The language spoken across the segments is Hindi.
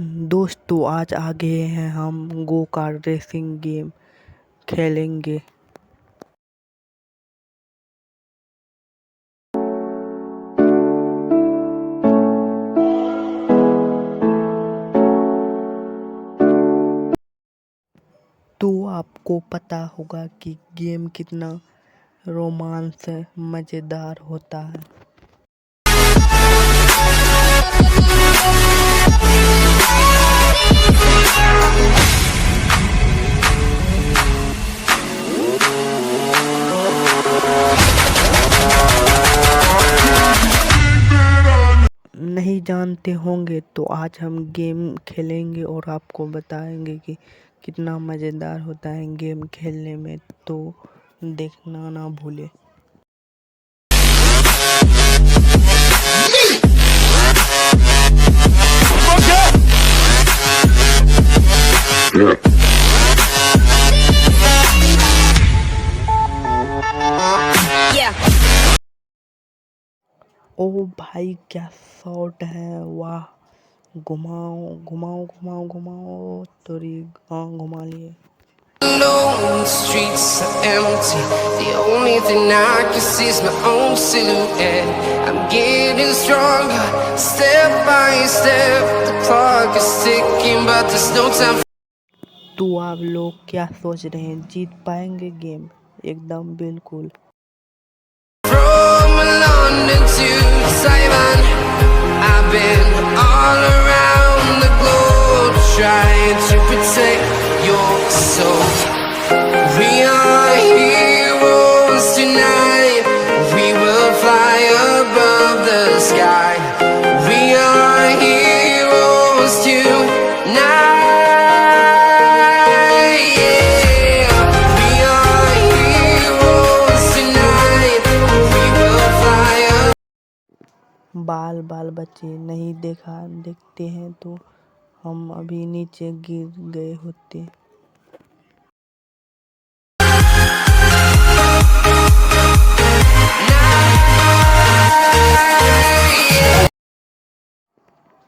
दोस्तों आज आ गए हैं हम गो कार्ट रेसिंग गेम खेलेंगे। तो आपको पता होगा कि गेम कितना रोमांच मज़ेदार होता है। नहीं जानते होंगे तो आज हम गेम खेलेंगे और आपको बताएंगे कि कितना मज़ेदार होता है गेम खेलने में, तो देखना ना भूले। ओ भाई क्या शॉट है, वाह। घुमाओ घुमाओ घुमाओ घुमाओ तोरी, हाँ घुमा लिए। Alone, the streets are empty. The only thing I can see is my own silhouette. I'm getting stronger, step by step. The clock is ticking, but there's no time. तो आप लोग क्या सोच रहे हैं, जीत पाएंगे गेम? एकदम बिल्कुल। From London to Taiwan, I've been all around the globe trying to protect your soul. We are heroes tonight. We will fly above the sky. We are heroes tonight. Yeah, we are heroes tonight. We will fly above. बाल बाल बच्चे नहीं देखते हैं तो हम अभी नीचे गिर गए होते।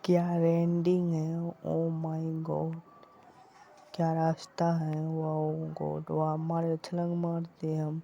क्या रेंडिंग है, ओ माय गॉड। क्या रास्ता है, वाओ गॉड, वाह मारे छलांग मारते हम।